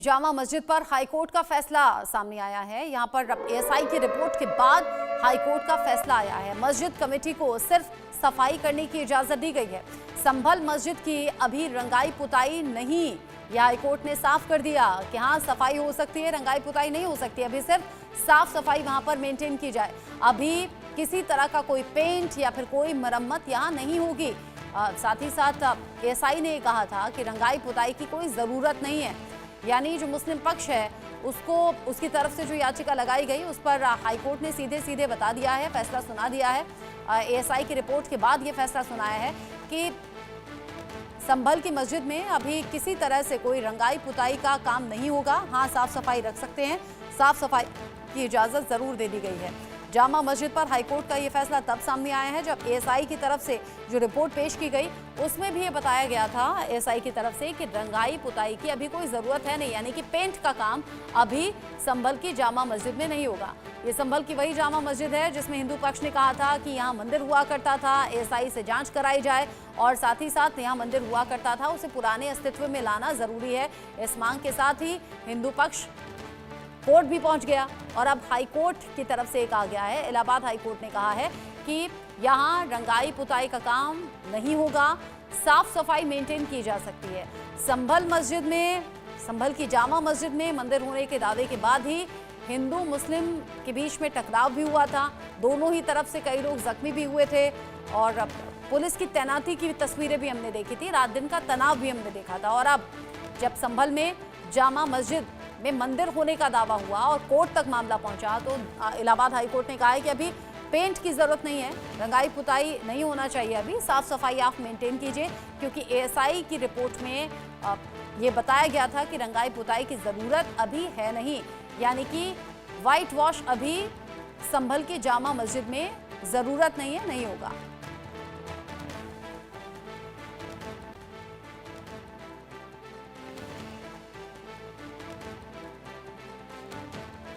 जामा मस्जिद पर हाईकोर्ट का फैसला सामने आया है। यहां पर एएसआई की रिपोर्ट के बाद हाईकोर्ट का फैसला आया है। मस्जिद कमेटी को सिर्फ सफाई करने की इजाजत दी गई है। संभल मस्जिद की अभी रंगाई पुताई नहीं, यह हाईकोर्ट ने साफ कर दिया कि हाँ सफाई हो सकती है, रंगाई पुताई नहीं हो सकती। अभी सिर्फ साफ सफाई वहां पर मेंटेन की जाए। अभी किसी तरह का कोई पेंट या फिर कोई मरम्मत यहाँ नहीं होगी। साथ ही साथ एएसआई ने कहा था कि रंगाई पुताई की कोई ज़रूरत नहीं है। यानी जो मुस्लिम पक्ष है उसको, उसकी तरफ से जो याचिका लगाई गई उस पर हाईकोर्ट ने सीधे सीधे बता दिया है, फैसला सुना दिया है। एएसआई की रिपोर्ट के बाद ये फैसला सुनाया है कि संभल की मस्जिद में अभी किसी तरह से कोई रंगाई पुताई का काम नहीं होगा। हाँ, साफ सफाई रख सकते हैं, साफ सफाई की इजाज़त ज़रूर दे दी गई है। जामा मस्जिद पर हाईकोर्ट का ये फैसला तब सामने आया है जब एएसआई की तरफ से जो रिपोर्ट पेश की गई उसमें भी ये बताया गया था एएसआई की तरफ से कि रंगाई पुताई की अभी कोई ज़रूरत है नहीं, यानी कि पेंट का काम अभी संभल की जामा मस्जिद में नहीं होगा। ये संभल की वही जामा मस्जिद है जिसमें हिंदू पक्ष ने कहा था कि यहाँ मंदिर हुआ करता था, एएसआई से जाँच कराई जाए और साथ ही साथ यहाँ मंदिर हुआ करता था उसे पुराने अस्तित्व में लाना ज़रूरी है। इस मांग के साथ ही हिंदू पक्ष कोर्ट भी पहुंच गया और अब हाई कोर्ट की तरफ से कहा गया है, इलाहाबाद हाई कोर्ट ने कहा है कि यहाँ रंगाई पुताई का काम नहीं होगा, साफ सफाई मेंटेन की जा सकती है। संभल मस्जिद में, संभल की जामा मस्जिद में मंदिर होने के दावे के बाद ही हिंदू मुस्लिम के बीच में टकराव भी हुआ था। दोनों ही तरफ से कई लोग जख्मी भी हुए थे और पुलिस की तैनाती की तस्वीरें भी हमने देखी थी, रात दिन का तनाव भी हमने देखा था। और अब जब संभल में जामा मस्जिद में मंदिर होने का दावा हुआ और कोर्ट तक मामला पहुंचा तो इलाहाबाद हाई कोर्ट ने कहा है कि अभी पेंट की ज़रूरत नहीं है, रंगाई पुताई नहीं होना चाहिए, अभी साफ सफाई आप मेंटेन कीजिए, क्योंकि एएसआई की रिपोर्ट में ये बताया गया था कि रंगाई पुताई की ज़रूरत अभी है नहीं, यानी कि वाइट वॉश अभी संभल की जामा मस्जिद में ज़रूरत नहीं है, नहीं होगा।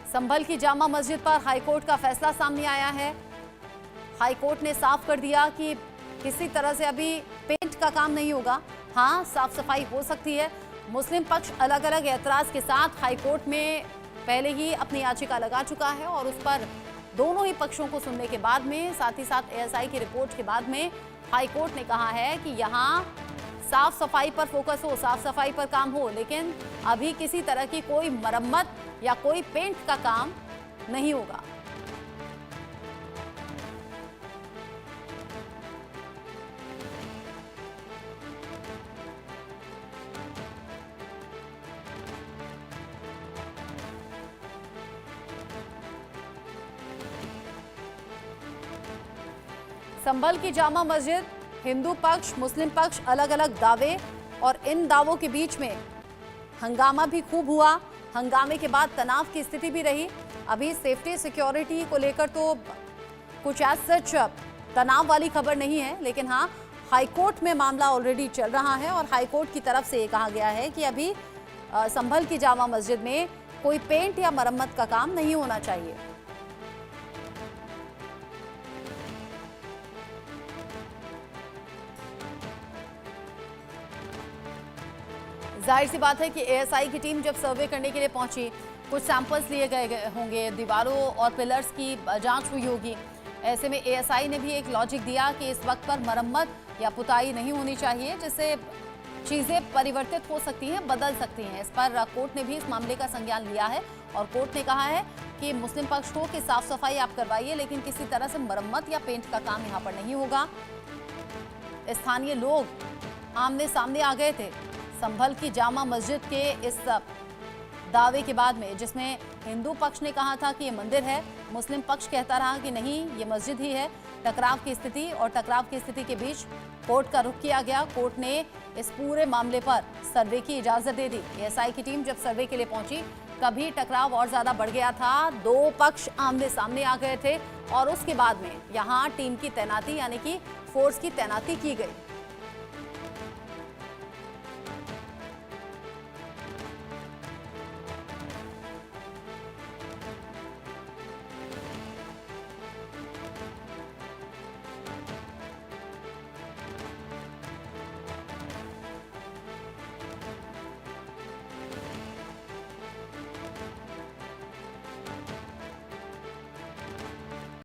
संभल की जामा मस्जिद पर हाईकोर्ट का फैसला सामने आया है। हाईकोर्ट ने साफ कर दिया कि किसी तरह से अभी पेंट का काम नहीं होगा, हाँ साफ सफाई हो सकती है। मुस्लिम पक्ष अलग अलग एतराज़ के साथ हाईकोर्ट में पहले ही अपनी याचिका लगा चुका है और उस पर दोनों ही पक्षों को सुनने के बाद में, साथ ही साथ एएसआई की रिपोर्ट के बाद में हाईकोर्ट ने कहा है कि यहाँ साफ सफाई पर फोकस हो, साफ सफाई पर काम हो, लेकिन अभी किसी तरह की कोई मरम्मत या कोई पेंट का काम नहीं होगा। संभल की जामा मस्जिद, हिंदू पक्ष मुस्लिम पक्ष अलग अलग दावे और इन दावों के बीच में हंगामा भी खूब हुआ। हंगामे के बाद तनाव की स्थिति भी रही। अभी सेफ्टी सिक्योरिटी को लेकर तो कुछ एज सच तनाव वाली खबर नहीं है, लेकिन हाँ हाईकोर्ट में मामला ऑलरेडी चल रहा है और हाईकोर्ट की तरफ से ये कहा गया है कि अभी संभल की जामा मस्जिद में कोई पेंट या मरम्मत का काम नहीं होना चाहिए। जाहिर सी बात है कि एएसआई की टीम जब सर्वे करने के लिए पहुंची, कुछ सैंपल्स लिए गए होंगे, दीवारों और पिलर्स की जांच हुई होगी। ऐसे में एएसआई ने भी एक लॉजिक दिया कि इस वक्त पर मरम्मत या पुताई नहीं होनी चाहिए, जिससे चीज़ें परिवर्तित हो सकती हैं, बदल सकती हैं। इस पर कोर्ट ने भी इस मामले का संज्ञान लिया है और कोर्ट ने कहा है कि मुस्लिम पक्ष को कि साफ सफाई आप करवाइए, लेकिन किसी तरह से मरम्मत या पेंट का काम यहाँ पर नहीं होगा। स्थानीय लोग आमने सामने आ गए थे संभल की जामा मस्जिद के इस दावे के बाद में, जिसमें हिंदू पक्ष ने कहा था कि ये मंदिर है, मुस्लिम पक्ष कहता रहा कि नहीं ये मस्जिद ही है। टकराव की स्थिति और टकराव की स्थिति के बीच कोर्ट का रुख किया गया। कोर्ट ने इस पूरे मामले पर सर्वे की इजाज़त दे दी। एएसआई की टीम जब सर्वे के लिए पहुंची, कभी टकराव और ज़्यादा बढ़ गया था, दो पक्ष आमने सामने आ गए थे और उसके बाद में यहाँ टीम की तैनाती यानी कि फोर्स की तैनाती की गई।